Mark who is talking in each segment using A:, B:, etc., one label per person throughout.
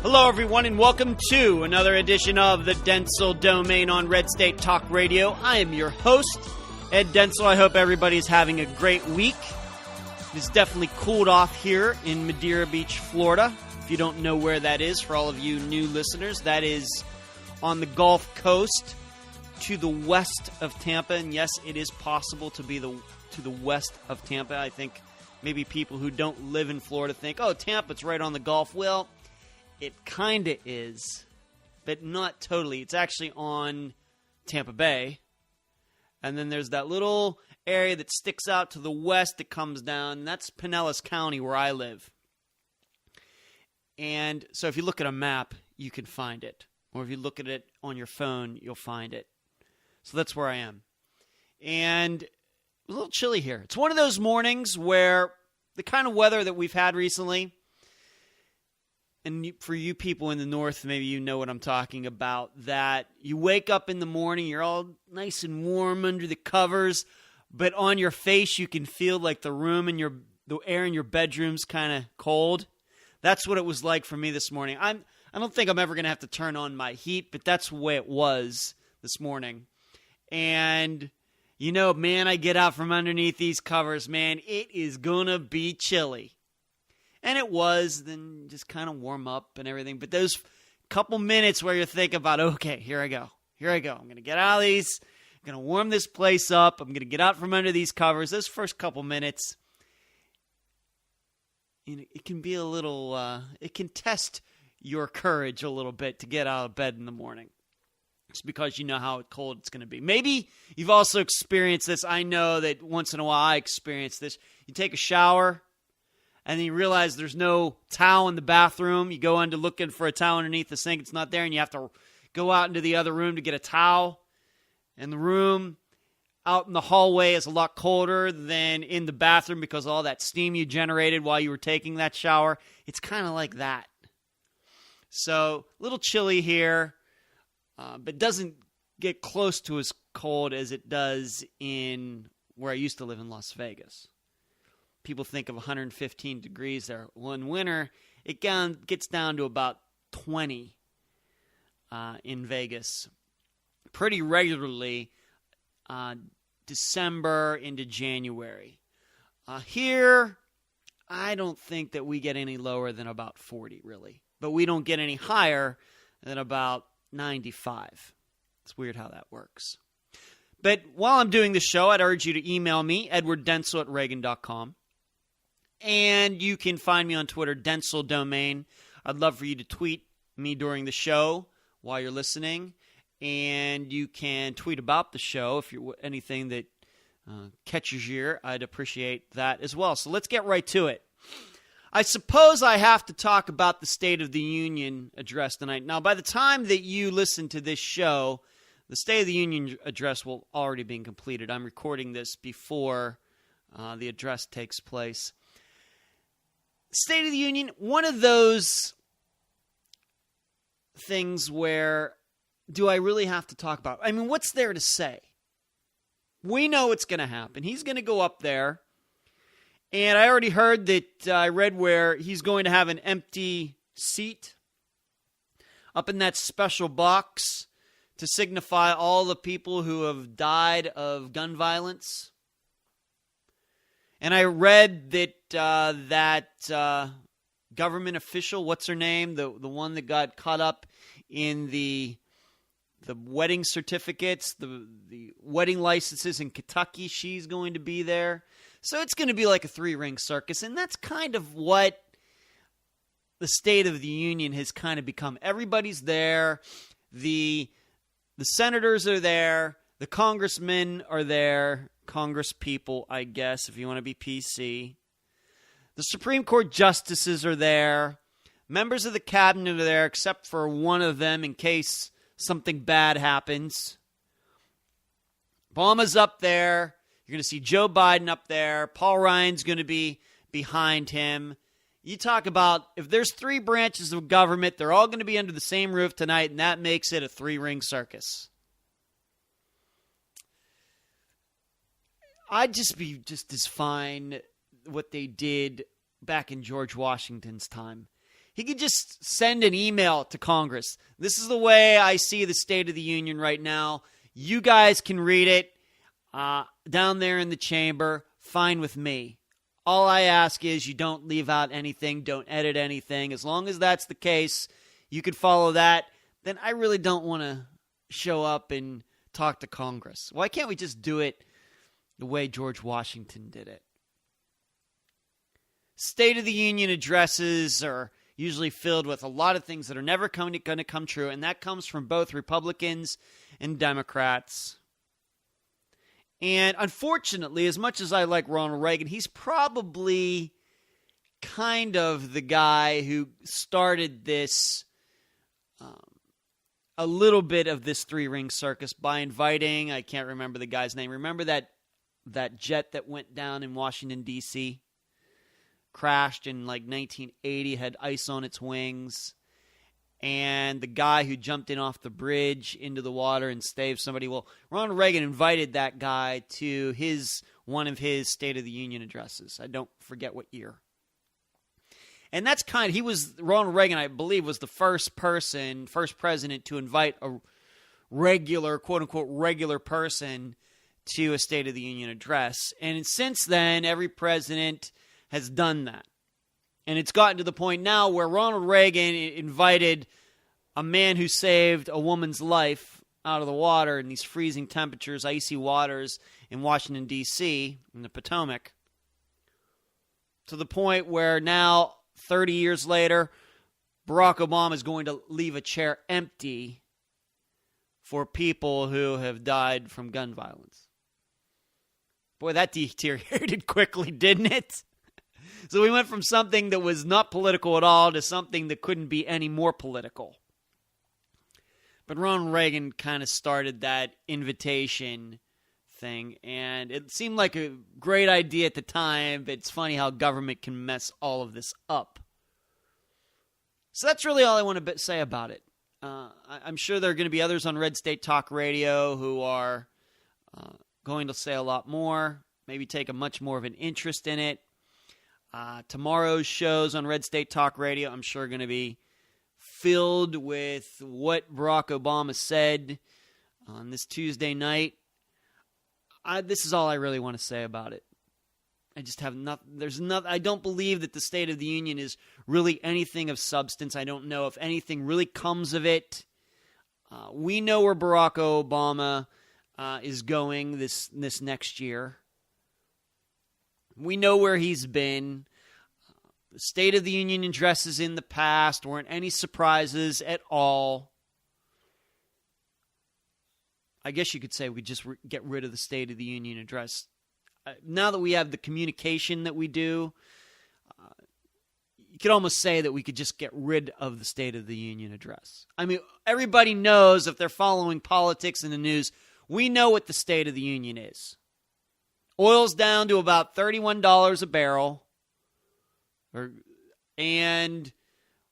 A: Hello, everyone, and welcome to another edition of the Dentzel Domain on Red State Talk Radio. I am your host, Ed Dentzel. I hope everybody's having a great week. It's definitely cooled off here in Madeira Beach, Florida. If you don't know where that is, for all of you new listeners, that is on the Gulf Coast to the west of Tampa. And yes, it is possible to be to the west of Tampa. I think maybe people who don't live in Florida think, oh, Tampa's right on the Gulf. Well, it kind of is, but not totally. It's actually on Tampa Bay. And then there's that little area that sticks out to the west that comes down. And that's Pinellas County, where I live. And so if you look at a map, you can find it. Or if you look at it on your phone, you'll find it. So that's where I am. And a little chilly here. It's one of those mornings where the kind of weather that we've had recently, and for you people in the north, maybe you know what I'm talking about, that you wake up in the morning, you're all nice and warm under the covers, but on your face you can feel like the air in your bedroom's kind of cold. That's what it was like for me this morning. I don't think I'm ever going to have to turn on my heat, but that's the way it was this morning. And, you know, man, I get out from underneath these covers, man, it is going to be chilly. And it was, then just kind of warm up and everything. But those couple minutes where you're thinking about, okay, here I go. I'm going to get out of these. I'm going to warm this place up. I'm going to get out from under these covers. Those first couple minutes, you know, it can be a little, it can test your courage a little bit to get out of bed in the morning. It's because you know how cold it's going to be. Maybe you've also experienced this. I know that once in a while I experience this. You take a shower, and then you realize there's no towel in the bathroom. You go into looking for a towel underneath the sink. It's not there, and you have to go out into the other room to get a towel. And the room out in the hallway is a lot colder than in the bathroom because of all that steam you generated while you were taking that shower. It's kind of like that. So a little chilly here, but doesn't get close to as cold as it does in where I used to live in Las Vegas. People think of 115 degrees there. Well, in winter, it gets down to about 20 in Vegas pretty regularly, December into January. Here, I don't think that we get any lower than about 40, really. But we don't get any higher than about 95. It's weird how that works. But while I'm doing this show, I'd urge you to email me, edwarddentzel@reagan.com. And you can find me on Twitter, Dentzel Domain. I'd love for you to tweet me during the show while you're listening. And you can tweet about the show if you're anything that catches your ear. I'd appreciate that as well. So let's get right to it. I suppose I have to talk about the State of the Union address tonight. Now, by the time that you listen to this show, the State of the Union address will already be completed. I'm recording this before the address takes place. State of the Union, one of those things where, do I really have to talk about? I mean, what's there to say? We know what's going to happen. He's going to go up there, and I already heard that I read where he's going to have an empty seat up in that special box to signify all the people who have died of gun violence. And I read that government official, what's her name, the one that got caught up in the wedding certificates, the wedding licenses in Kentucky, she's going to be there. So it's going to be like a three-ring circus, and that's kind of what the State of the Union has kind of become. Everybody's there. The senators are there. The congressmen are there. Congress people, I guess, if you want to be PC. The Supreme Court justices are there. Members of the cabinet are there, except for one of them in case something bad happens. Obama's up there. You're going to see Joe Biden up there. Paul Ryan's going to be behind him. You talk about, if there's three branches of government, they're all going to be under the same roof tonight, and that makes it a three-ring circus. I'd just be just as fine what they did back in George Washington's time. He could just send an email to Congress. This is the way I see the State of the Union right now. You guys can read it down there in the chamber. Fine with me. All I ask is you don't leave out anything, don't edit anything. As long as that's the case, you could follow that. Then I really don't want to show up and talk to Congress. Why can't we just do it the way George Washington did it? State of the Union addresses are usually filled with a lot of things that are never going to come true, and that comes from both Republicans and Democrats. And unfortunately, as much as I like Ronald Reagan, he's probably kind of the guy who started this, a little bit of this three-ring circus by inviting, I can't remember the guy's name. Remember that jet that went down in Washington, D.C.? Crashed in like 1980, had ice on its wings. And the guy who jumped in off the bridge into the water and saved somebody. Well, Ronald Reagan invited that guy to one of his State of the Union addresses. I don't forget what year. And that's Ronald Reagan, I believe, was the first president to invite a regular, quote-unquote, regular person to a State of the Union address. And since then, every president has done that. And it's gotten to the point now where Ronald Reagan invited a man who saved a woman's life out of the water in these freezing temperatures, icy waters in Washington, D.C., in the Potomac, to the point where now, 30 years later, Barack Obama is going to leave a chair empty for people who have died from gun violence. Boy, that deteriorated quickly, didn't it? So we went from something that was not political at all to something that couldn't be any more political. But Ronald Reagan kind of started that invitation thing, and it seemed like a great idea at the time, but it's funny how government can mess all of this up. So that's really all I want to say about it. I'm sure there are going to be others on Red State Talk Radio who are going to say a lot more, maybe take a much more of an interest in it. Tomorrow's shows on Red State Talk Radio, I'm sure, are going to be filled with what Barack Obama said on this Tuesday night. This is all I really want to say about it. I just have nothing. I don't believe that the State of the Union is really anything of substance. I don't know if anything really comes of it. We know where Barack Obama is going this next year. We know where he's been. The State of the Union addresses in the past weren't any surprises at all. I guess you could say we just get rid of the State of the Union address. Now that we have the communication that we do, you could almost say that we could just get rid of the State of the Union address. I mean, everybody knows, if they're following politics in the news, we know what the State of the Union is. Oil's down to about $31 a barrel. And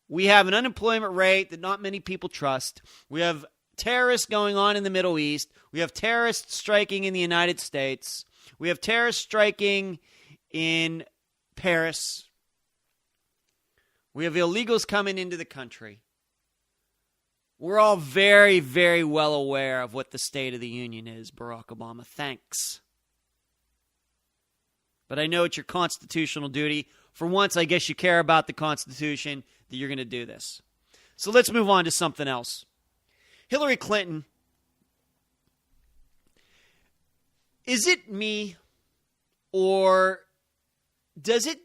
A: we have an unemployment rate that not many people trust. We have terrorists going on in the Middle East. We have terrorists striking in the United States. We have terrorists striking in Paris. We have illegals coming into the country. We're all very, very well aware of what the State of the Union is, Barack Obama. Thanks. But I know it's your constitutional duty. For once, I guess you care about the Constitution, that you're going to do this. So let's move on to something else. Hillary Clinton. Is it me, or does it,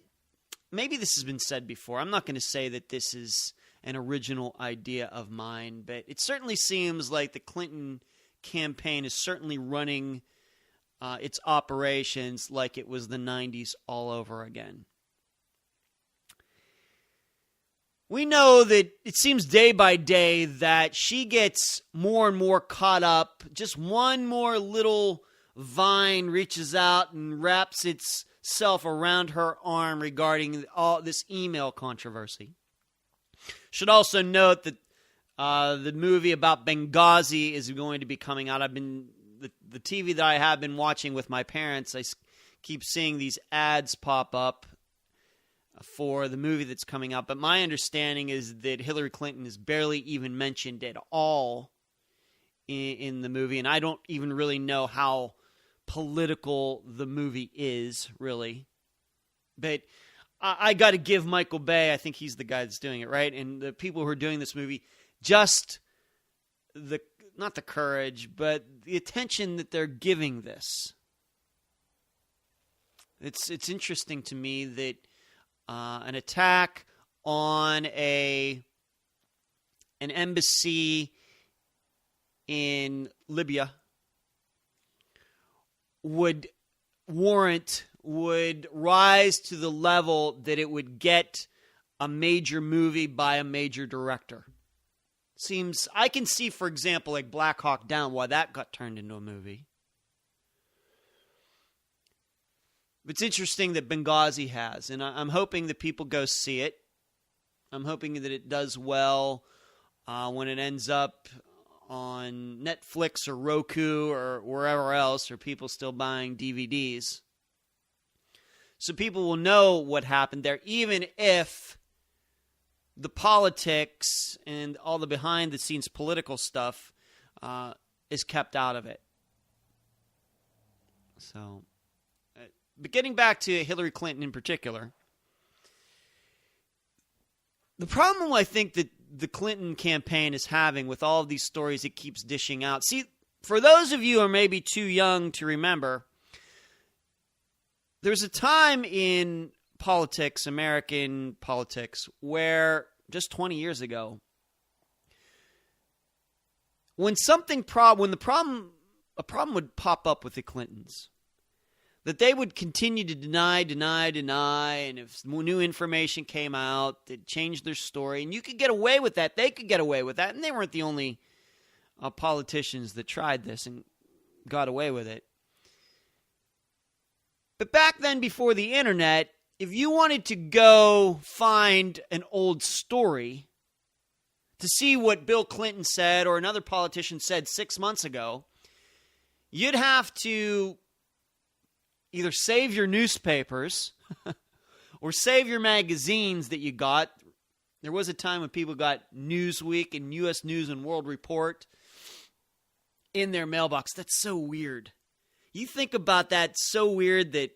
A: maybe this has been said before. I'm not going to say that this is an original idea of mine, but it certainly seems like the Clinton campaign is certainly running its operations like it was the 90s all over again. We know that it seems day by day that she gets more and more caught up. Just one more little vine reaches out and wraps itself around her arm regarding all this email controversy. Should also note that the movie about Benghazi is going to be coming out. The TV that I have been watching with my parents, I keep seeing these ads pop up for the movie that's coming out. But my understanding is that Hillary Clinton is barely even mentioned at all in the movie. And I don't even really know how political the movie is, really. But I got to give Michael Bay, I think he's the guy that's doing it, right? And the people who are doing this movie, just not the courage, but the attention that they're giving this. It's interesting to me that an attack on an embassy in Libya would rise to the level that it would get a major movie by a major director. Seems, I can see, for example, like Black Hawk Down, why that got turned into a movie. It's interesting that Benghazi has, and I'm hoping that people go see it. I'm hoping that it does well when it ends up on Netflix or Roku or wherever else, or people still buying DVDs. So people will know what happened there, even if the politics and all the behind-the-scenes political stuff is kept out of it. So, but getting back to Hillary Clinton in particular, the problem I think that the Clinton campaign is having with all of these stories it keeps dishing out. See, for those of you who are maybe too young to remember, there's a time in politics, American politics, where just 20 years ago, when a problem would pop up with the Clintons, that they would continue to deny, and if new information came out, they'd change their story, and you could get away with that. They could get away with that, and they weren't the only politicians that tried this and got away with it. But back then, before the internet, if you wanted to go find an old story to see what Bill Clinton said or another politician said 6 months ago, you'd have to either save your newspapers or save your magazines that you got. There was a time when people got Newsweek and U.S. News and World Report in their mailbox. That's so weird. You think about that, it's so weird that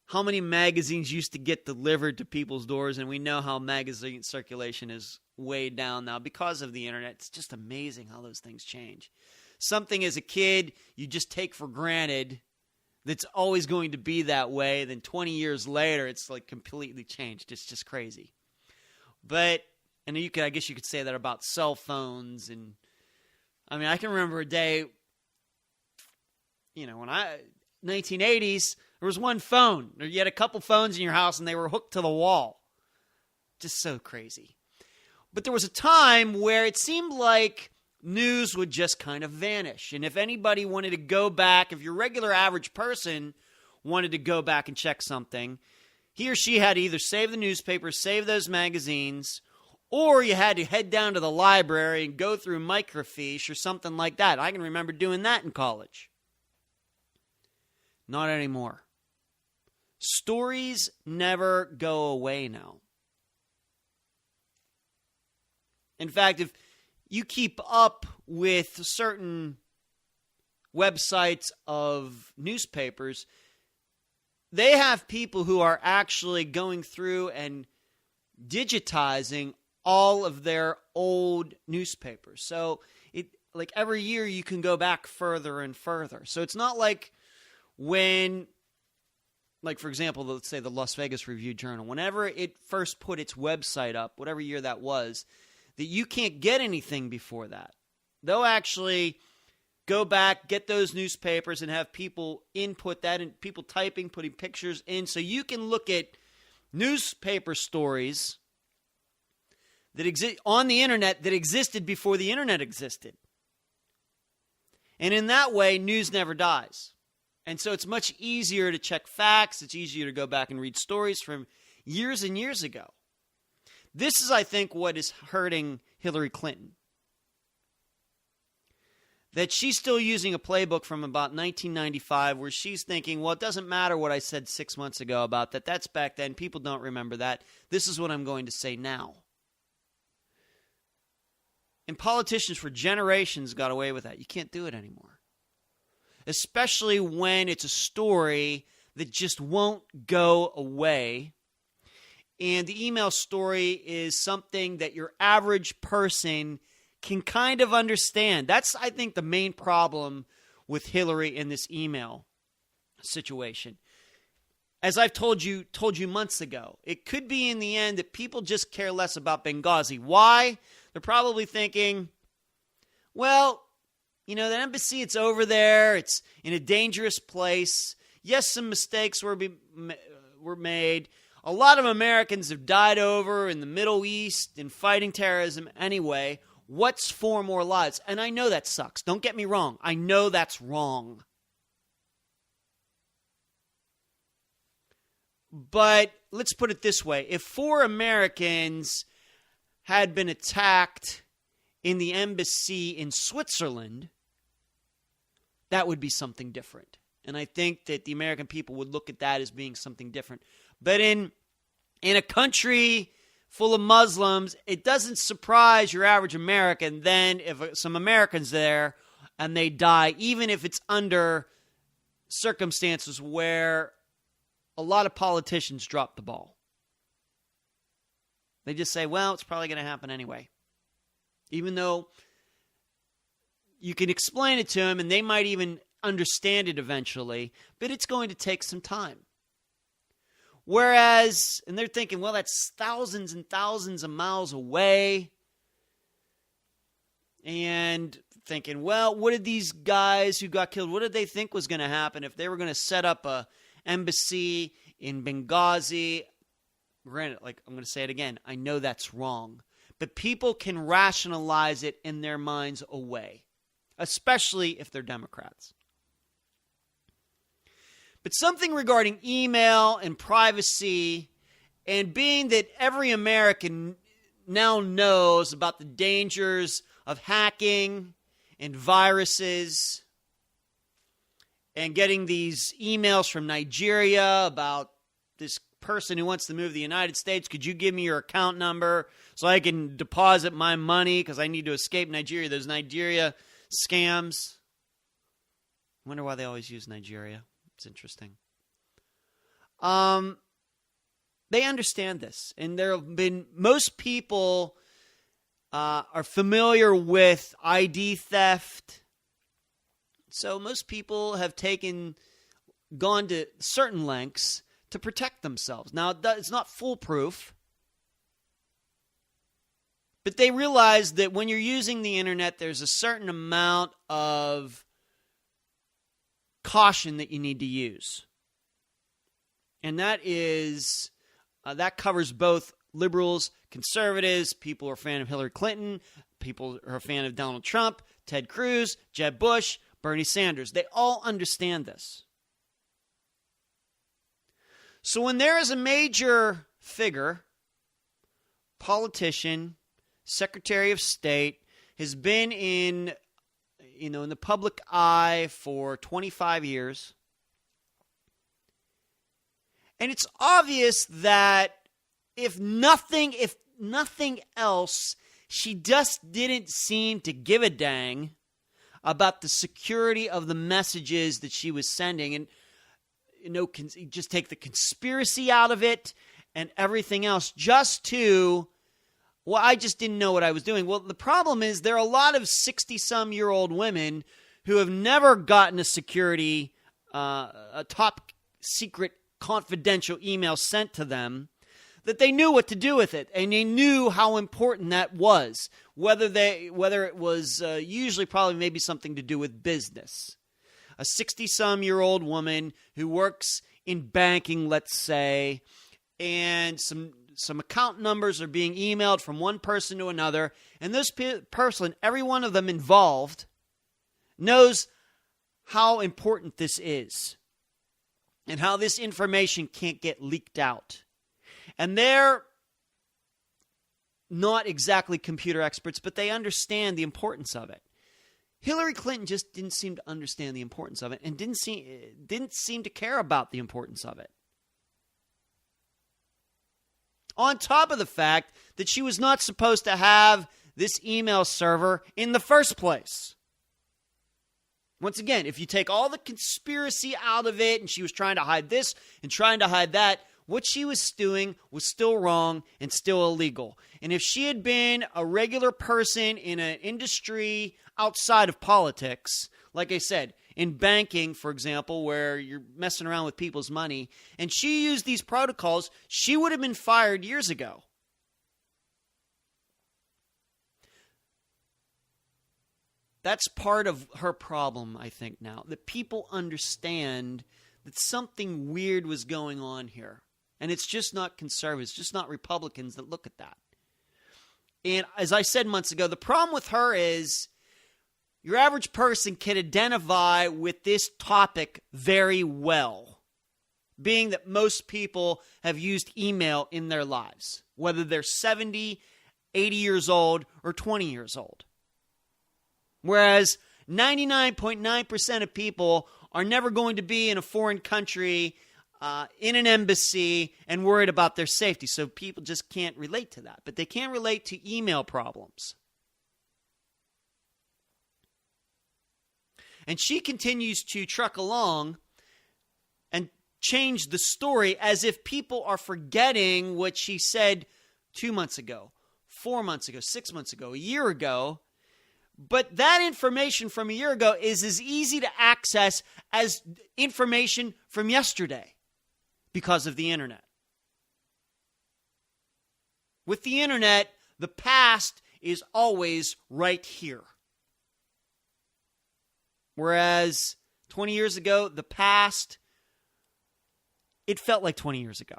A: how many magazines used to get delivered to people's doors, and we know how magazine circulation is way down now because of the internet. It's just amazing how those things change. Something as a kid you just take for granted that's always going to be that way, then 20 years later it's like completely changed. It's just crazy. But, and I guess you could say that about cell phones, and I mean, I can remember a day, when 1980s, there was one phone. Or you had a couple phones in your house and they were hooked to the wall. Just so crazy. But there was a time where it seemed like news would just kind of vanish. And if anybody wanted to go back, if your regular average person wanted to go back and check something, he or she had to either save the newspaper, save those magazines, or you had to head down to the library and go through microfiche or something like that. I can remember doing that in college. Not anymore. Stories never go away now. In fact, if you keep up with certain websites of newspapers, they have people who are actually going through and digitizing all of their old newspapers. So like every year you can go back further and further. So it's not like when, like for example, let's say the Las Vegas Review-Journal, whenever it first put its website up, whatever year that was, that you can't get anything before that. They'll actually go back, get those newspapers, and have people input that, and people typing, putting pictures in, so you can look at newspaper stories that exist on the internet that existed before the internet existed. And in that way, news never dies. And so it's much easier to check facts. It's easier to go back and read stories from years and years ago. This is, I think, what is hurting Hillary Clinton. that she's still using a playbook from about 1995 where she's thinking, well, it doesn't matter what I said 6 months ago about that. That's back then. People don't remember that. This is what I'm going to say now. And politicians for generations got away with that. You can't do it anymore. Especially when it's a story that just won't go away. And the email story is something that your average person can kind of understand. That's, I think, the main problem with Hillary in this email situation. As I've told you months ago, it could be in the end that people just care less about Benghazi. Why? They're probably thinking, well, you know, the embassy, it's over there. It's in a dangerous place. Yes, some mistakes were made. A lot of Americans have died over in the Middle East in fighting terrorism anyway. What's 4 more lives? And I know that sucks. Don't get me wrong. I know that's wrong. But let's put it this way. If 4 Americans had been attacked in the embassy in Switzerland, that would be something different. And I think that the American people would look at that as being something different. But in a country full of Muslims, it doesn't surprise your average American then if some Americans there and they die, even if it's under circumstances where a lot of politicians drop the ball. They just say, well, it's probably going to happen anyway. Even though you can explain it to them and they might even understand it eventually, but it's going to take some time. Whereas, and they're thinking, well, that's thousands and thousands of miles away. And thinking, well, what did these guys who got killed, what did they think was going to happen if they were going to set up a embassy in Benghazi? Granted, like I'm going to say it again, I know that's wrong. But people can rationalize it in their minds away, especially if they're Democrats. But something regarding email and privacy, and being that every American now knows about the dangers of hacking and viruses and getting these emails from Nigeria about this person who wants to move to the United States. Could you give me your account number so I can deposit my money because I need to escape Nigeria? Those Nigeria scams. I wonder why they always use Nigeria. It's interesting. They understand this, and there have been most people are familiar with ID theft. So most people have gone to certain lengths to protect themselves. Now, it's not foolproof, but they realize that when you're using the internet, there's a certain amount of caution that you need to use. And that is, that covers both liberals, conservatives, people who are a fan of Hillary Clinton, people who are a fan of Donald Trump, Ted Cruz, Jeb Bush, Bernie Sanders. They all understand this. So when there is a major figure, politician, Secretary of State, has been in the public eye for 25 years, and it's obvious that if nothing else, she just didn't seem to give a dang about the security of the messages that she was sending. And just take the conspiracy out of it and everything else I just didn't know what I was doing. Well, the problem is there are a lot of 60-some-year-old women who have never gotten a top secret confidential email sent to them, that they knew what to do with it, and they knew how important that was, whether it was usually probably maybe something to do with business. A 60-some-year-old woman who works in banking, let's say, and some account numbers are being emailed from one person to another, and this person, every one of them involved, knows how important this is and how this information can't get leaked out. And they're not exactly computer experts, but they understand the importance of it. Hillary Clinton just didn't seem to understand the importance of it and didn't seem to care about the importance of it. On top of the fact that she was not supposed to have this email server in the first place. Once again, if you take all the conspiracy out of it and she was trying to hide this and trying to hide that, what she was doing was still wrong and still illegal. And if she had been a regular person in an industry outside of politics, like I said, in banking, for example, where you're messing around with people's money, and she used these protocols, she would have been fired years ago. That's part of her problem, I think, now. That people understand that something weird was going on here. And it's just not conservatives, just not Republicans that look at that. And as I said months ago, the problem with her is your average person can identify with this topic very well, being that most people have used email in their lives, whether they're 70, 80 years old, or 20 years old. Whereas 99.9% of people are never going to be in a foreign country, in an embassy, and worried about their safety. So people just can't relate to that. But they can relate to email problems. And she continues to truck along and change the story as if people are forgetting what she said 2 months ago, 4 months ago, 6 months ago, a year ago. But that information from a year ago is as easy to access as information from yesterday because of the internet. With the internet, the past is always right here. Whereas 20 years ago, the past, it felt like 20 years ago.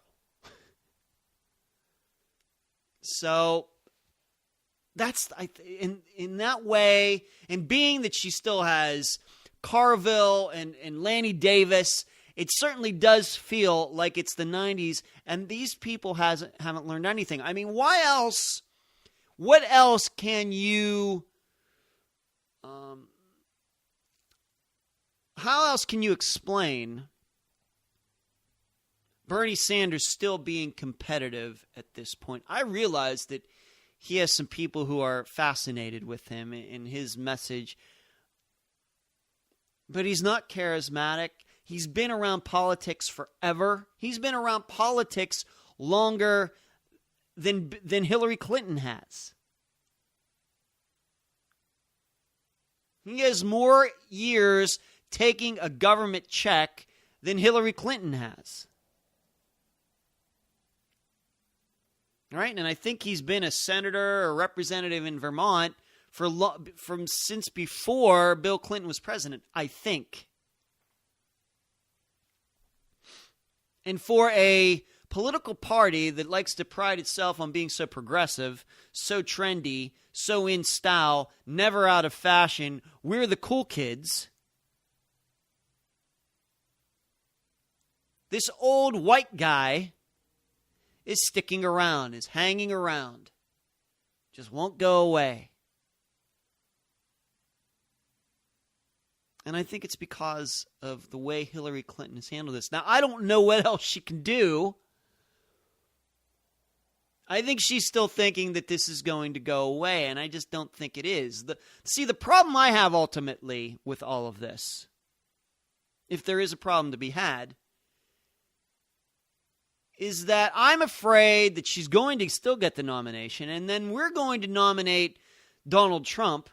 A: So that's in that way, and being that she still has Carville and Lanny Davis, it certainly does feel like it's the 90s, and these people haven't learned anything. I mean, why else? What else can you? How else can you explain Bernie Sanders still being competitive at this point? I realize that he has some people who are fascinated with him and his message, but he's not charismatic. He's been around politics forever. He's been around politics longer than Hillary Clinton has. He has more years taking a government check than Hillary Clinton has. All right, and I think he's been a senator or representative in Vermont from since before Bill Clinton was president, I think. And for a political party that likes to pride itself on being so progressive, so trendy, so in style, never out of fashion, we're the cool kids. This old white guy is sticking around, is hanging around. Just won't go away. And I think it's because of the way Hillary Clinton has handled this. Now, I don't know what else she can do. I think she's still thinking that this is going to go away, and I just don't think it is. The problem I have ultimately with all of this, if there is a problem to be had, is that I'm afraid that she's going to still get the nomination, and then we're going to nominate Donald Trump,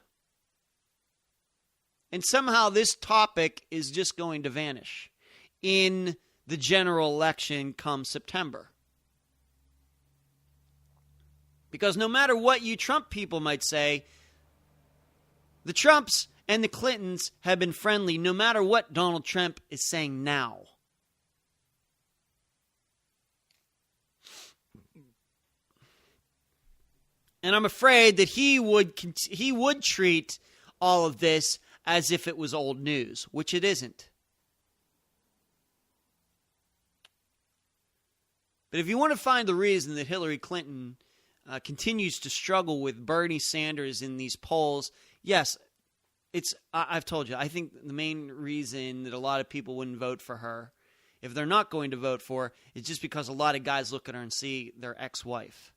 A: and somehow this topic is just going to vanish in the general election come September. Because no matter what you Trump people might say, the Trumps and the Clintons have been friendly no matter what Donald Trump is saying now. And I'm afraid that he would treat all of this as if it was old news, which it isn't. But if you want to find the reason that Hillary Clinton continues to struggle with Bernie Sanders in these polls, yes, I've told you, I think the main reason that a lot of people wouldn't vote for her, if they're not going to vote for her, is just because a lot of guys look at her and see their ex-wife.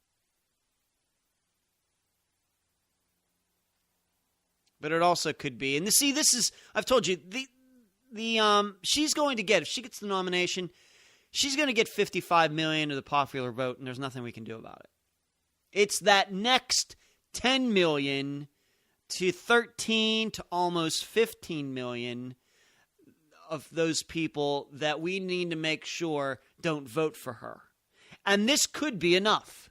A: But it also could be, and this is, I've told you, she's going to get, if she gets the nomination, she's going to get 55 million of the popular vote, and there's nothing we can do about it. It's that next 10 million to 13 to almost 15 million of those people that we need to make sure don't vote for her. And this could be enough.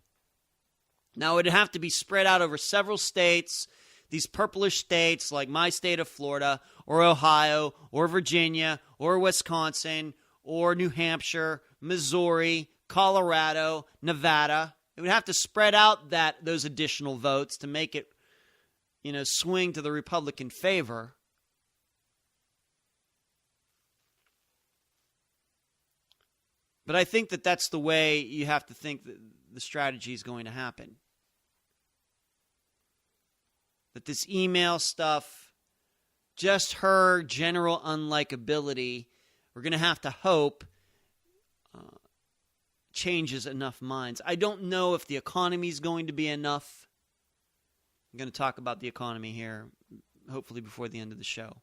A: Now, it would have to be spread out over several states, these purplish states like my state of Florida or Ohio or Virginia or Wisconsin or New Hampshire, Missouri, Colorado, Nevada. It would have to spread out those additional votes to make it, swing to the Republican favor. But I think that that's the way you have to think that the strategy is going to happen. That this email stuff, just her general unlikability, we're going to have to hope changes enough minds. I don't know if the economy is going to be enough. I'm going to talk about the economy here, hopefully before the end of the show.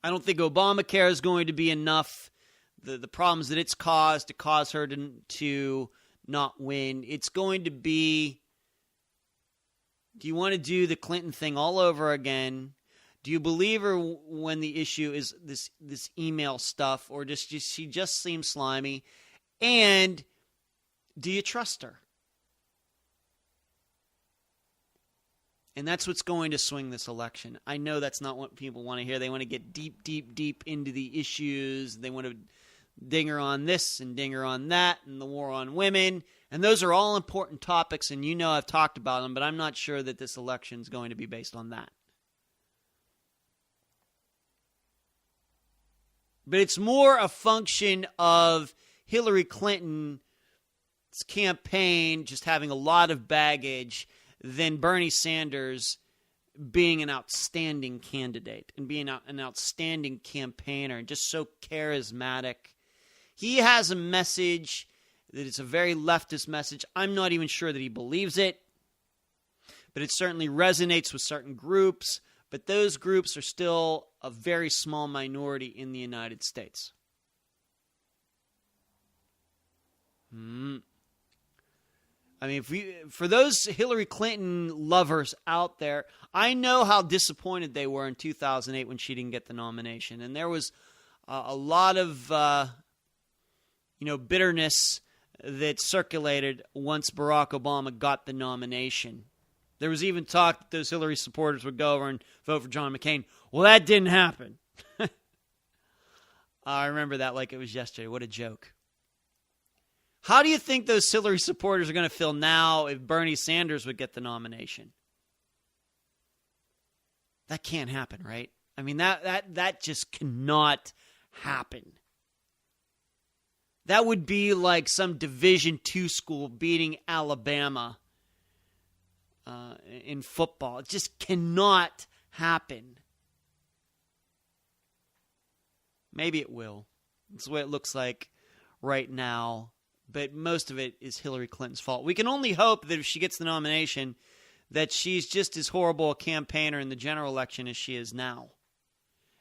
A: I don't think Obamacare is going to be enough. The problems that it's caused to cause her to not win. It's going to be, do you want to do the Clinton thing all over again? Do you believe her when the issue is this email stuff, or she just seems slimy? And do you trust her? And that's what's going to swing this election. I know that's not what people want to hear. They want to get deep, deep, deep into the issues. They want to ding her on this and ding her on that and the war on women. And those are all important topics, and I've talked about them, but I'm not sure that this election is going to be based on that. But it's more a function of Hillary Clinton's campaign just having a lot of baggage than Bernie Sanders being an outstanding candidate and being an outstanding campaigner and just so charismatic. He has a message that it's a very leftist message. I'm not even sure that he believes it, but it certainly resonates with certain groups. But those groups are still a very small minority in the United States. I mean, for those Hillary Clinton lovers out there, I know how disappointed they were in 2008 when she didn't get the nomination. And there was a lot of, bitterness that circulated once Barack Obama got the nomination. There was even talk that those Hillary supporters would go over and vote for John McCain. Well, that didn't happen. I remember that like it was yesterday. What a joke. How do you think those Hillary supporters are going to feel now if Bernie Sanders would get the nomination? That can't happen, right? I mean, that just cannot happen. That would be like some Division II school beating Alabama in football. It just cannot happen. Maybe it will. That's the way it looks like right now. But most of it is Hillary Clinton's fault. We can only hope that if she gets the nomination, that she's just as horrible a campaigner in the general election as she is now.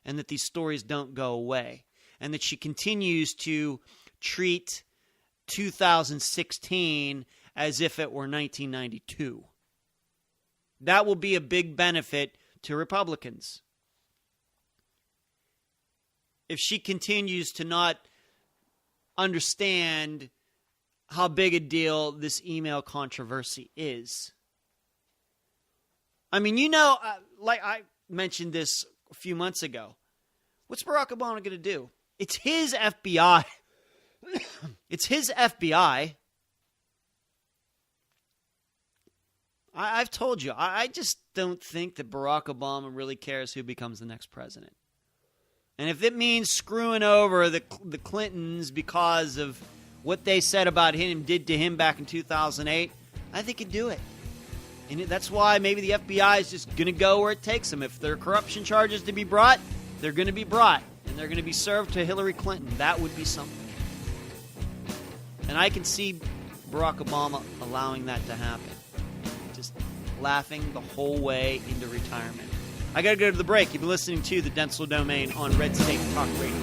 A: And that these stories don't go away. And that she continues to treat 2016 as if it were 1992. That will be a big benefit to Republicans. If she continues to not understand how big a deal this email controversy is. I mean, like I mentioned this a few months ago. What's Barack Obama going to do? It's his FBI. It's his FBI. I've told you, I just don't think that Barack Obama really cares who becomes the next president. And if it means screwing over the Clintons because of what they said about him and did to him back in 2008, I think he'd do it. And that's why maybe the FBI is just going to go where it takes them. If there are corruption charges to be brought, they're going to be brought. And they're going to be served to Hillary Clinton. That would be something. And I can see Barack Obama allowing that to happen. Just laughing the whole way into retirement. I got to go to the break. You've been listening to the Dentzel Domain on Red State Talk Radio.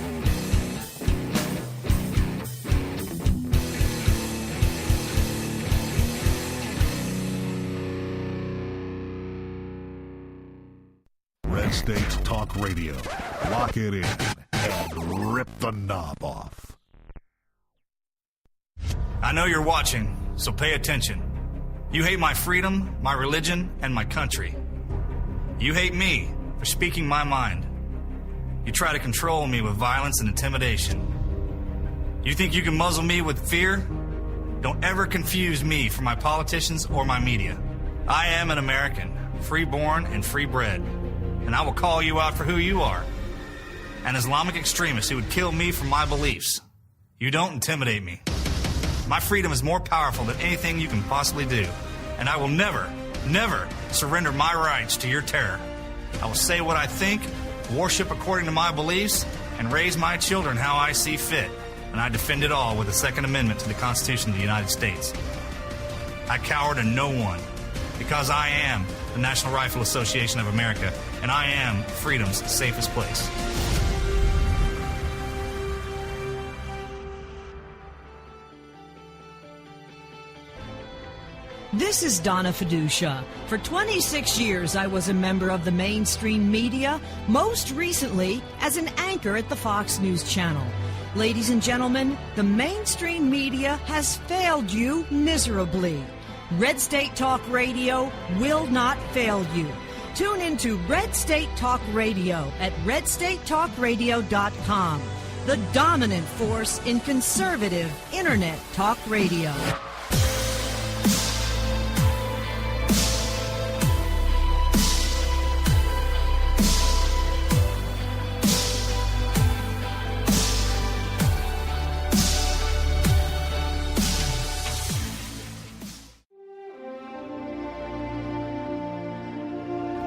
B: Red State Talk Radio. Lock it in and rip the knob off.
C: I know you're watching, so pay attention. You hate my freedom, my religion, and my country. You hate me for speaking my mind. You try to control me with violence and intimidation. You think you can muzzle me with fear? Don't ever confuse me for my politicians or my media. I am an American, free-born and free-bred, and I will call you out for who you are. An Islamic extremist who would kill me for my beliefs. You don't intimidate me. My freedom is more powerful than anything you can possibly do, and I will never, never surrender my rights to your terror. I will say what I think, worship according to my beliefs, and raise my children how I see fit, and I defend it all with the Second Amendment to the Constitution of the United States. I cower to no one, because I am the National Rifle Association of America, and I am freedom's safest place.
D: This is Donna Fiducia. For 26 years, I was a member of the mainstream media, most recently as an anchor at the Fox News Channel. Ladies and gentlemen, the mainstream media has failed you miserably. Red State Talk Radio will not fail you. Tune into Red State Talk Radio at redstatetalkradio.com, the dominant force in conservative Internet talk radio.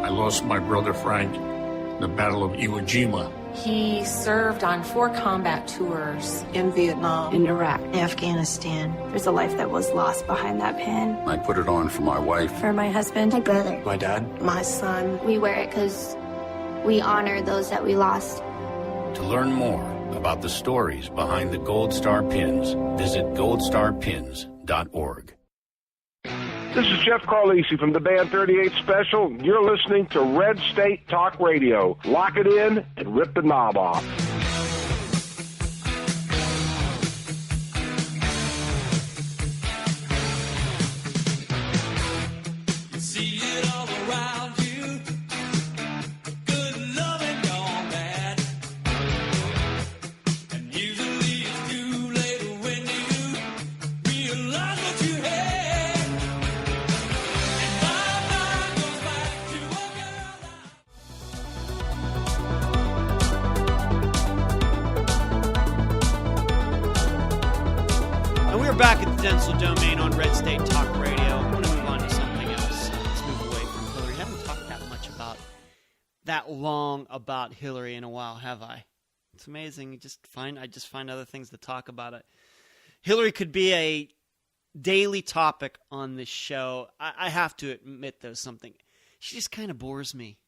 E: I lost my brother Frank in the Battle of Iwo Jima.
F: He served on 4 combat tours.
G: In Vietnam,
F: In Iraq.
G: Afghanistan.
H: There's a life that was lost behind that pin.
E: I put it on for my wife,
H: For my husband,
I: My brother.
E: my dad.
G: My son.
I: We wear it because we honor those that we lost.
J: To learn more about the stories behind the Gold Star Pins, visit goldstarpins.org.
K: This is Jeff Carlisi from the Band 38 Special. You're listening to Red State Talk Radio. Lock it in and rip the knob off.
A: Back at the Dentzel Domain on Red State Talk Radio. I want to move on to something else. Let's move away from Hillary. I haven't talked that long about Hillary in a while, have I? It's amazing. I just find other things to talk about it. Hillary could be a daily topic on this show. I have to admit, though, something. She just kind of bores me.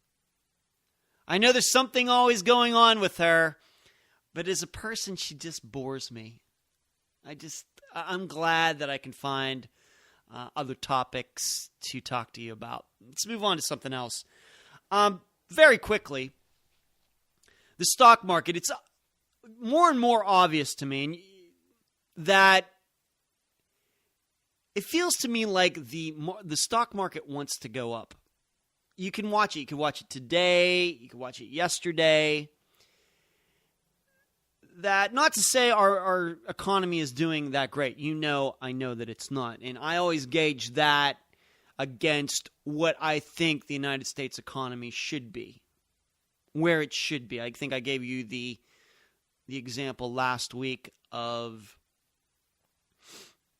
A: I know there's something always going on with her, but as a person, she just bores me. I'm glad that I can find other topics to talk to you about. Let's move on to something else. Very quickly, the stock market. It's more and more obvious to me that it feels to me like the stock market wants to go up. You can watch it. You can watch it today. You can watch it yesterday. That, not to say our economy is doing that great. I know that it's not. And I always gauge that against what I think the United States economy should be, where it should be. I think I gave you the example last week of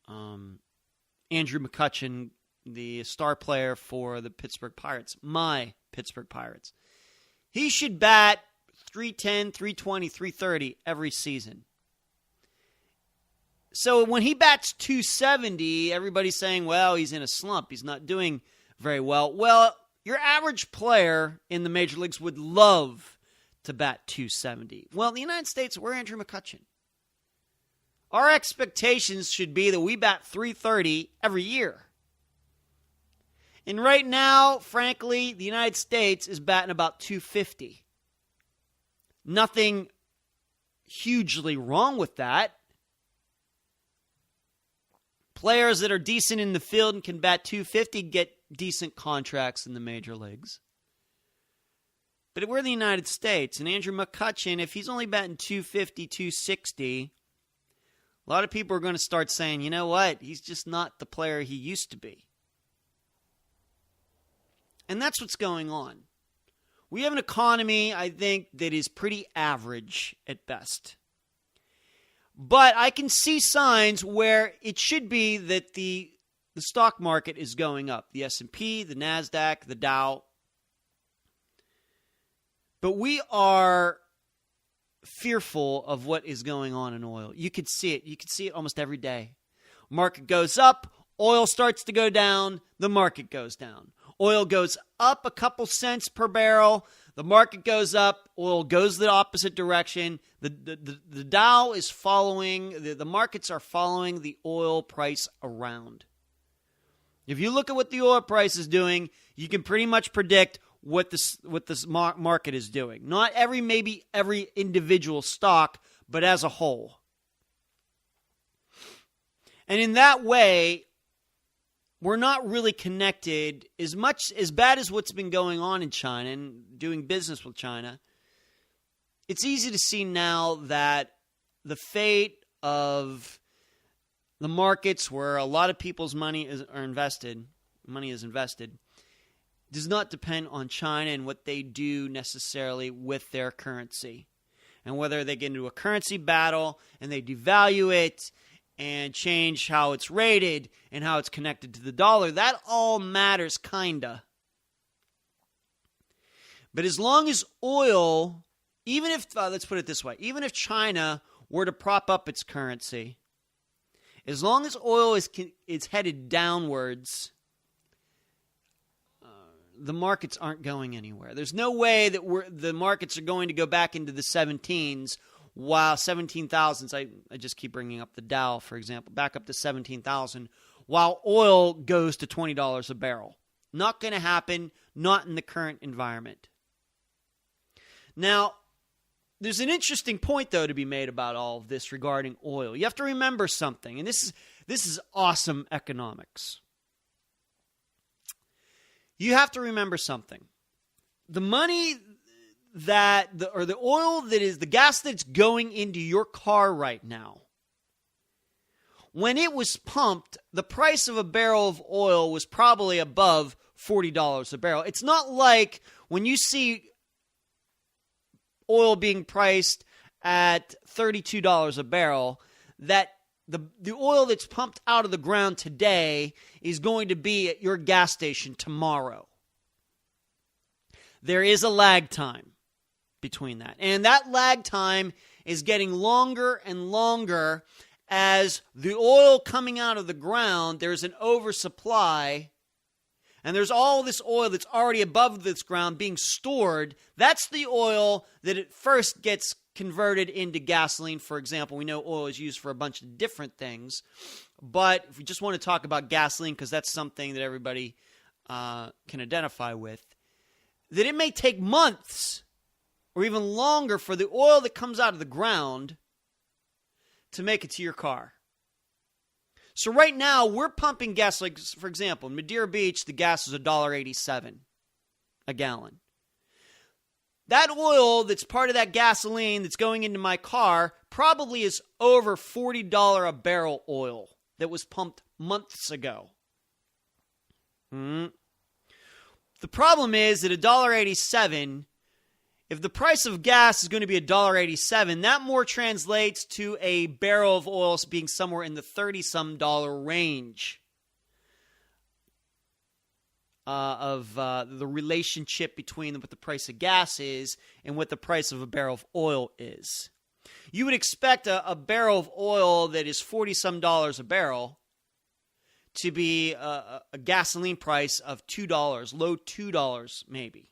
A: Andrew McCutcheon the star player for the Pittsburgh Pirates, my Pittsburgh Pirates. He should bat 310, 320, 330 every season. So when he bats 270, everybody's saying, well, he's in a slump. He's not doing very well. Well, your average player in the major leagues would love to bat 270. Well, in the United States, we're Andrew McCutchen. Our expectations should be that we bat 330 every year. And right now, frankly, the United States is batting about 250. Nothing hugely wrong with that. Players that are decent in the field and can bat 250 get decent contracts in the major leagues. But we're the United States, and Andrew McCutchen, if he's only batting 250, 260, a lot of people are going to start saying, you know what, he's just not the player he used to be. And that's what's going on. We have an economy, I think, that is pretty average at best. But I can see signs where it should be that the stock market is going up. The S&P, the NASDAQ, the Dow. But we are fearful of what is going on in oil. You could see it. You could see it almost every day. Market goes up, oil starts to go down, the market goes down. Oil goes up a couple cents per barrel, the market goes up, oil goes the opposite direction. The Dow is following, the markets are following the oil price around. If you look at what the oil price is doing, you can pretty much predict what this market is doing. Not maybe every individual stock, but as a whole. And in that way, we're not really connected as bad as what's been going on in China and doing business with China. It's easy to see now that the fate of the markets where a lot of people's money is invested, does not depend on China and what they do necessarily with their currency. And whether they get into a currency battle and they devalue it and change how it's rated and how it's connected to the dollar, that all matters, kinda. But as long as oil, even if, let's put it this way, even if China were to prop up its currency, as long as oil is headed downwards, the markets aren't going anywhere. There's no way that the markets are going to go back into the 17s, while 17,000s, I just keep bringing up the Dow, for example, back up to 17,000, while oil goes to $20 a barrel. Not going to happen, not in the current environment. Now, there's an interesting point, though, to be made about all of this regarding oil. You have to remember something, and this is awesome economics. You have to remember something. The money the oil that is the gas that's going into your car right now, when it was pumped, the price of a barrel of oil was probably above $40 a barrel. It's not like when you see oil being priced at $32 a barrel, that the oil that's pumped out of the ground today is going to be at your gas station tomorrow. There is a lag time between that. And that lag time is getting longer and longer as the oil coming out of the ground, there's an oversupply, and there's all this oil that's already above this ground being stored. That's the oil that at first gets converted into gasoline, for example. We know oil is used for a bunch of different things, but if we just want to talk about gasoline, because that's something that everybody can identify with, that it may take months or even longer for the oil that comes out of the ground to make it to your car. So right now, we're pumping gas, like, for example, in Madeira Beach, the gas is $1.87 a gallon. That oil that's part of that gasoline that's going into my car probably is over $40 a barrel oil that was pumped months ago. The problem is that $1.87, if the price of gas is going to be $1.87, that more translates to a barrel of oil being somewhere in the $30-some range. the relationship between what the price of gas is and what the price of a barrel of oil is. You would expect a barrel of oil that is $40-some a barrel to be a gasoline price of $2, low $2 maybe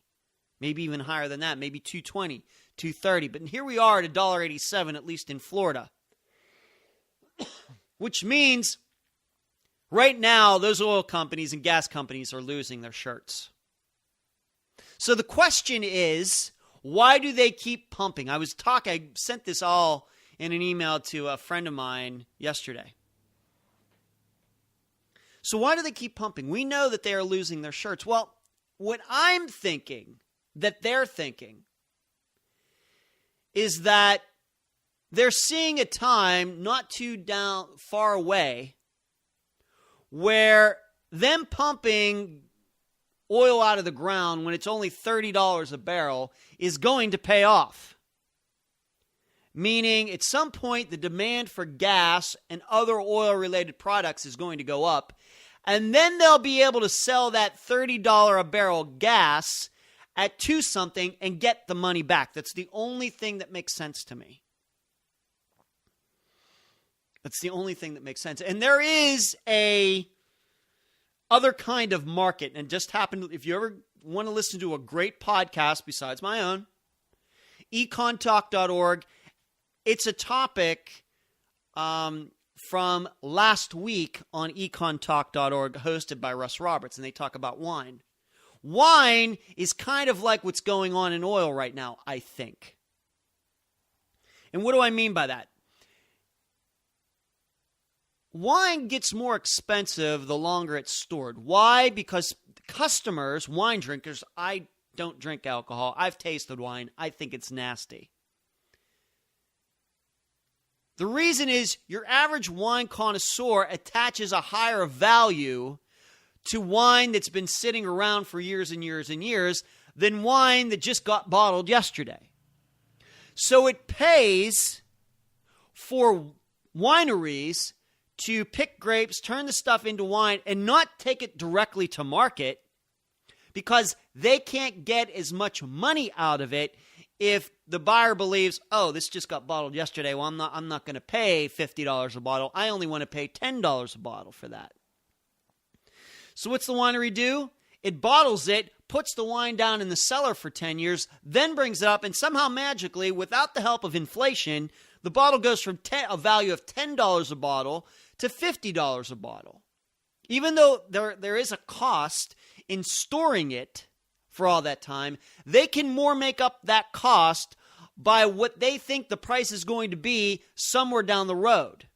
A: even higher than that, maybe $2.20, $2.30. But here we are at $1.87, at least in Florida, which means right now those oil companies and gas companies are losing their shirts. So the question is, why do they keep pumping? I sent this all in an email to a friend of mine yesterday. So why do they keep pumping? We know that they are losing their shirts. Well, what I'm thinking that they're thinking is that they're seeing a time not too far away where them pumping oil out of the ground when it's only $30 a barrel is going to pay off. Meaning, at some point, the demand for gas and other oil-related products is going to go up, and then they'll be able to sell that $30 a barrel gas at $2-something and get the money back. That's the only thing that makes sense to me. That's the only thing that makes sense. And there is a other kind of market, and just happened, if you ever want to listen to a great podcast besides my own, econtalk.org, it's a topic from last week on econtalk.org, hosted by Russ Roberts, and they talk about wine. Wine is kind of like what's going on in oil right now, I think. And what do I mean by that? Wine gets more expensive the longer it's stored. Why? Because customers, wine drinkers, I don't drink alcohol. I've tasted wine. I think it's nasty. The reason is your average wine connoisseur attaches a higher value to wine that's been sitting around for years and years and years than wine that just got bottled yesterday. So it pays for wineries to pick grapes, turn the stuff into wine, and not take it directly to market because they can't get as much money out of it if the buyer believes, oh, this just got bottled yesterday. Well, I'm not going to pay $50 a bottle. I only want to pay $10 a bottle for that. So what's the winery do? It bottles it, puts the wine down in the cellar for 10 years, then brings it up, and somehow magically, without the help of inflation, the bottle goes from a value of $10 a bottle to $50 a bottle. Even though there is a cost in storing it for all that time, they can more make up that cost by what they think the price is going to be somewhere down the road.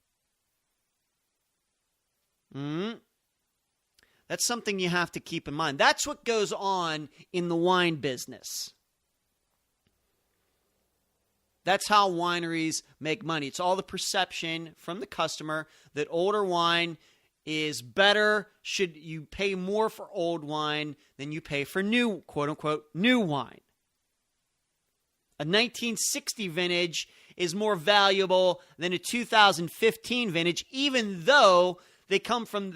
A: That's something you have to keep in mind. That's what goes on in the wine business. That's how wineries make money. It's all the perception from the customer that older wine is better. Should you pay more for old wine than you pay for new, quote-unquote, new wine? A 1960 vintage is more valuable than a 2015 vintage, even though they came from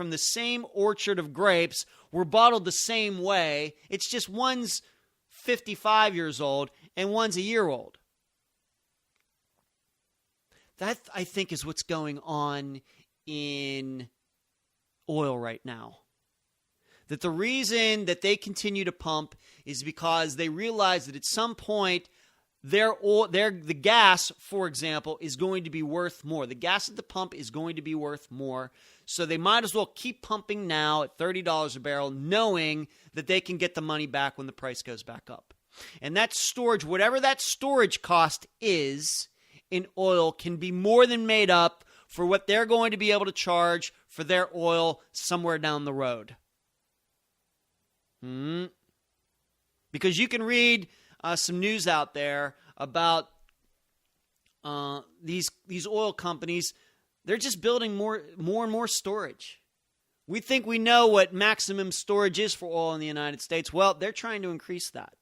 A: the same orchard of grapes, were bottled the same way. It's just one's 55 years old and one's a year old. That, I think, is what's going on in oil right now. That the reason that they continue to pump is because they realize that at some point the gas, for example, is going to be worth more. The gas at the pump is going to be worth more. So they might as well keep pumping now at $30 a barrel, knowing that they can get the money back when the price goes back up. And that storage, whatever that storage cost is in oil, can be more than made up for what they're going to be able to charge for their oil somewhere down the road. Because you can read some news out there about these oil companies. They're just building more and more storage. We think we know what maximum storage is for oil in the United States. Well, they're trying to increase that.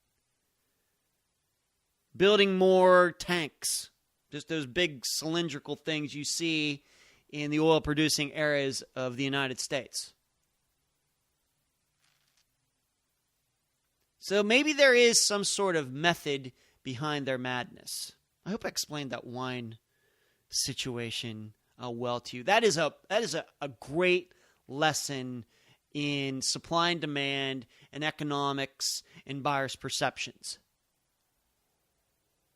A: Building more tanks. Just those big cylindrical things you see in the oil-producing areas of the United States. So maybe there is some sort of method behind their madness. I hope I explained that wine situation well to you. That is a great lesson in supply and demand and economics and buyers' perceptions.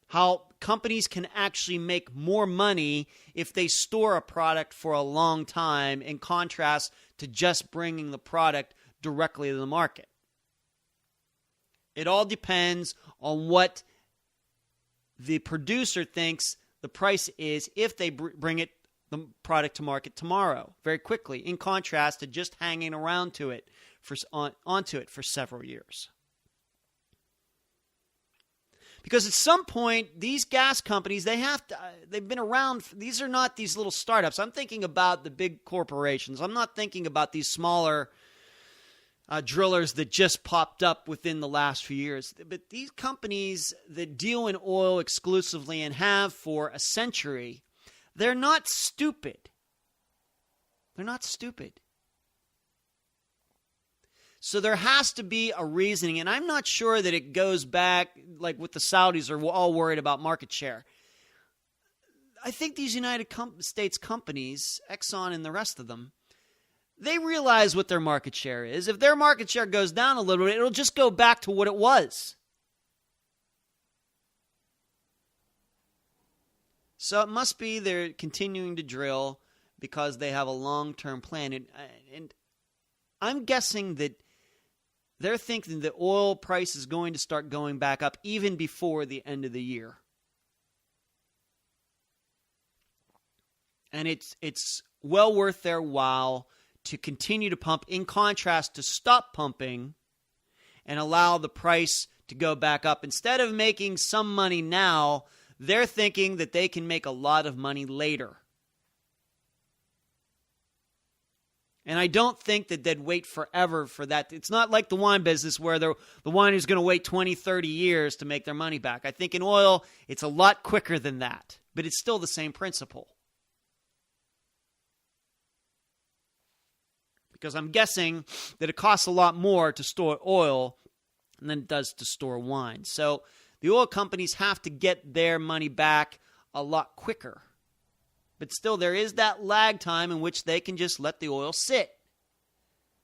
A: How companies can actually make more money if they store a product for a long time in contrast to just bringing the product directly to the market. It all depends on what the producer thinks the price is if they bring the product to market tomorrow very quickly, in contrast to just hanging around onto it for several years. Because at some point, these gas companies, they've been around. These are not these little startups. I'm thinking about the big corporations. I'm not thinking about these smaller drillers that just popped up within the last few years. But these companies that deal in oil exclusively and have for a century, they're not stupid. They're not stupid. So there has to be a reasoning, and I'm not sure that it goes back like with the Saudis are all worried about market share. I think these United States companies, Exxon and the rest of them, they realize what their market share is. If their market share goes down a little bit, it'll just go back to what it was. So it must be they're continuing to drill because they have a long-term plan. And I'm guessing that they're thinking the oil price is going to start going back up even before the end of the year. And it's well worth their while to continue to pump, in contrast to stop pumping and allow the price to go back up. Instead of making some money now, they're thinking that they can make a lot of money later. And I don't think that they'd wait forever for that. It's not like the wine business where the winery's going to wait 20, 30 years to make their money back. I think in oil, it's a lot quicker than that. But it's still the same principle. Because I'm guessing that it costs a lot more to store oil than it does to store wine. So the oil companies have to get their money back a lot quicker. But still, there is that lag time in which they can just let the oil sit,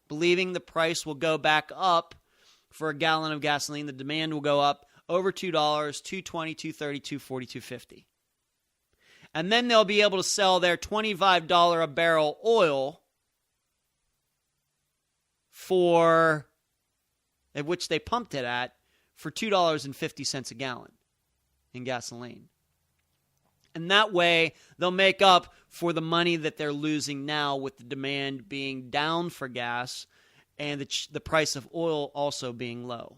A: believing the price will go back up for a gallon of gasoline. The demand will go up over $2, $2.20, $2.30, $2.40, $2.50. And then they'll be able to sell their $25 a barrel oil at which they pumped it at, for $2.50 a gallon in gasoline. And that way, they'll make up for the money that they're losing now with the demand being down for gas and the price of oil also being low.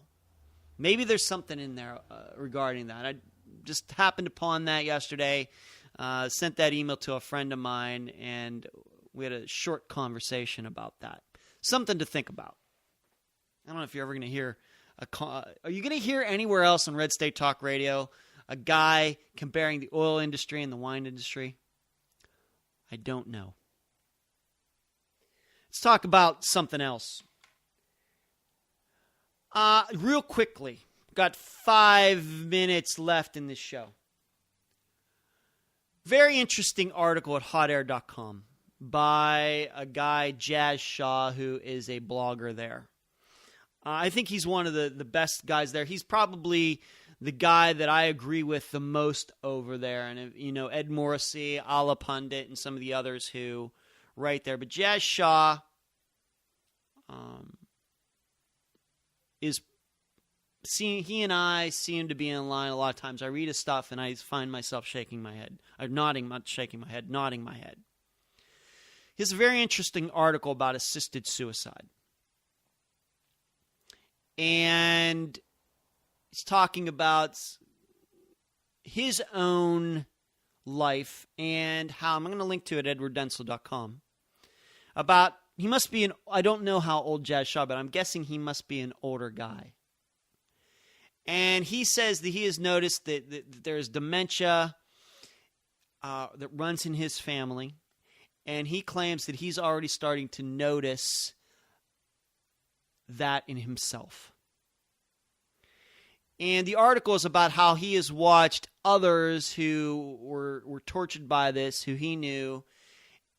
A: Maybe there's something in there regarding that. I just happened upon that yesterday, sent that email to a friend of mine, and we had a short conversation about that. Something to think about. I don't know if you're ever going to hear are you going to hear anywhere else on Red State Talk Radio a guy comparing the oil industry and the wine industry? I don't know. Let's talk about something else. Real quickly. Got 5 minutes left in this show. Very interesting article at hotair.com by a guy, Jazz Shaw, who is a blogger there. I think he's one of the best guys there. He's probably the guy that I agree with the most over there. And, you know, Ed Morrissey, Ala Pundit, and some of the others who write there. But Jazz Shaw he and I seem to be in line a lot of times. I read his stuff and I find myself shaking my head. Nodding my head. He has a very interesting article about assisted suicide. And he's talking about his own life and how, I'm going to link to it at edwarddentzel.com, about, he must be I don't know how old Jazz Shaw, but I'm guessing he must be an older guy. And he says that he has noticed that there's dementia that runs in his family, and he claims that he's already starting to notice that in himself. And the article is about how he has watched others who were tortured by this, who he knew,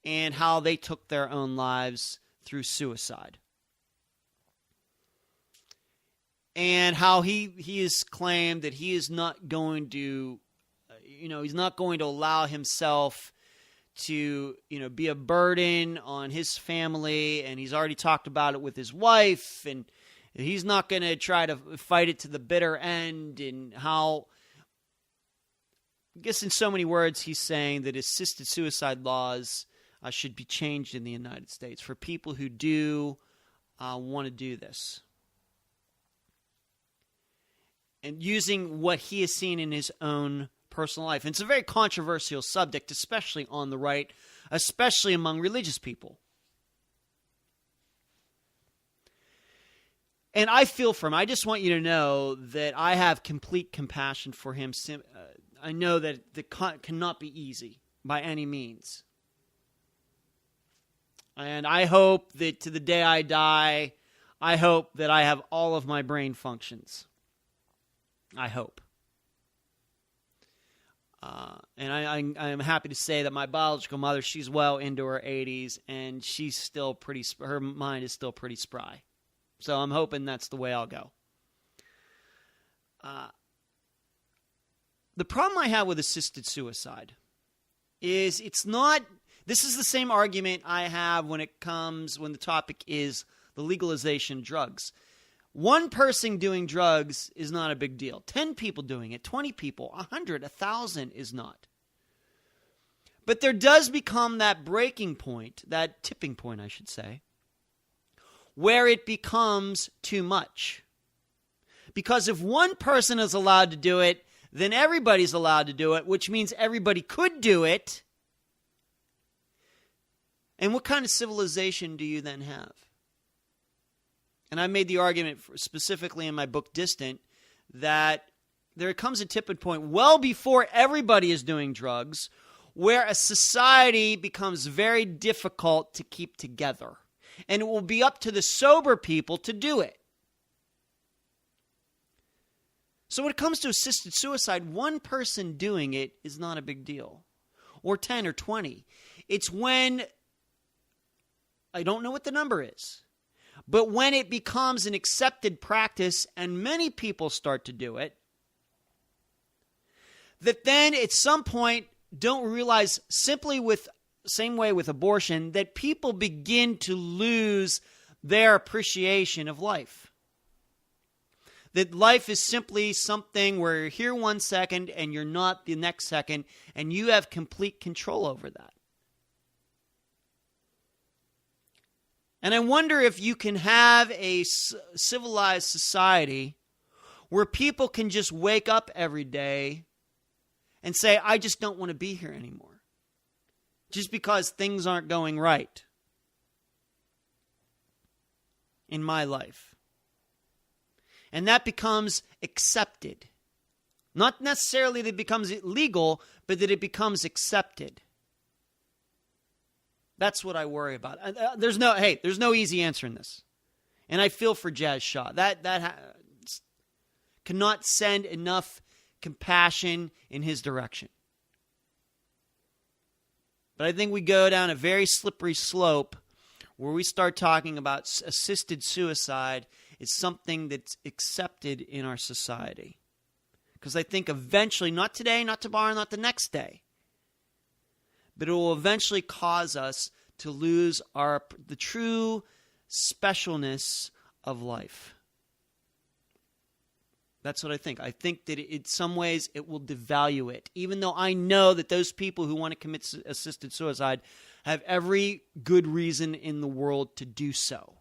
A: and how they took their own lives through suicide. And how he has claimed that he is not going to, he's not going to allow himself to, be a burden on his family. And he's already talked about it with his wife, and he's not going to try to fight it to the bitter end. And how, I guess in so many words, he's saying that assisted suicide laws should be changed in the United States for people who do want to do this. And using what he has seen in his own personal life. And it's a very controversial subject, especially on the right, especially among religious people. And I feel for him. I just want you to know that I have complete compassion for him. I know that it cannot be easy by any means. And I hope that to the day I die, I hope that I have all of my brain functions. I hope. And I'm happy to say that my biological mother, she's well into her 80s, and she's still her mind is still pretty spry. So I'm hoping that's the way I'll go. The problem I have with assisted suicide is this is the same argument I have when the topic is the legalization of drugs. One person doing drugs is not a big deal. 10 people doing it, 20 people, 100, 1,000 is not. But there does become that breaking point, that tipping point, I should say, where it becomes too much. Because if one person is allowed to do it, then everybody's allowed to do it, which means everybody could do it. And what kind of civilization do you then have? And I made the argument specifically in my book, Distant, that there comes a tipping point well before everybody is doing drugs where a society becomes very difficult to keep together. And it will be up to the sober people to do it. So when it comes to assisted suicide, one person doing it is not a big deal. Or 10 or 20. It's when, I don't know what the number is, but when it becomes an accepted practice and many people start to do it, that then at some point don't realize, simply with same way with abortion, that people begin to lose their appreciation of life. That life is simply something where you're here 1 second and you're not the next second, and you have complete control over that. And I wonder if you can have a civilized society where people can just wake up every day and say, I just don't want to be here anymore. Just because things aren't going right in my life. And that becomes accepted. Not necessarily that it becomes illegal, but that it becomes accepted. That's what I worry about. There's no easy answer in this. And I feel for Jazz Shaw. That cannot send enough compassion in his direction. But I think we go down a very slippery slope where we start talking about assisted suicide is something that's accepted in our society. Because I think eventually, not today, not tomorrow, not the next day, but it will eventually cause us to lose the true specialness of life. That's what I think. I think that in some ways it will devalue it. Even though I know that those people who want to commit assisted suicide have every good reason in the world to do so.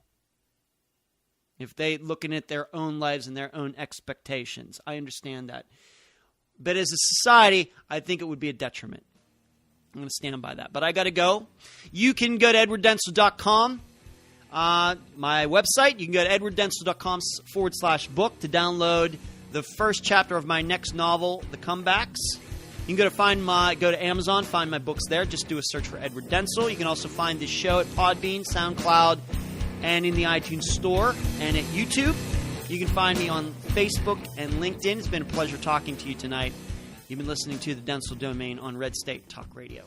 A: If they looking at their own lives and their own expectations. I understand that. But as a society, I think it would be a detriment. I'm going to stand by that. But I got to go. You can go to edwarddentzel.com. My website, you can go to edwarddentzel.com/book to download the first chapter of my next novel, The Comebacks. You can go to Amazon, find my books there. Just do a search for Edward Dentzel. You can also find this show at Podbean, SoundCloud, and in the iTunes Store, and at YouTube. You can find me on Facebook and LinkedIn. It's been a pleasure talking to you tonight. You've been listening to the Dentzel Domain on Red State Talk Radio.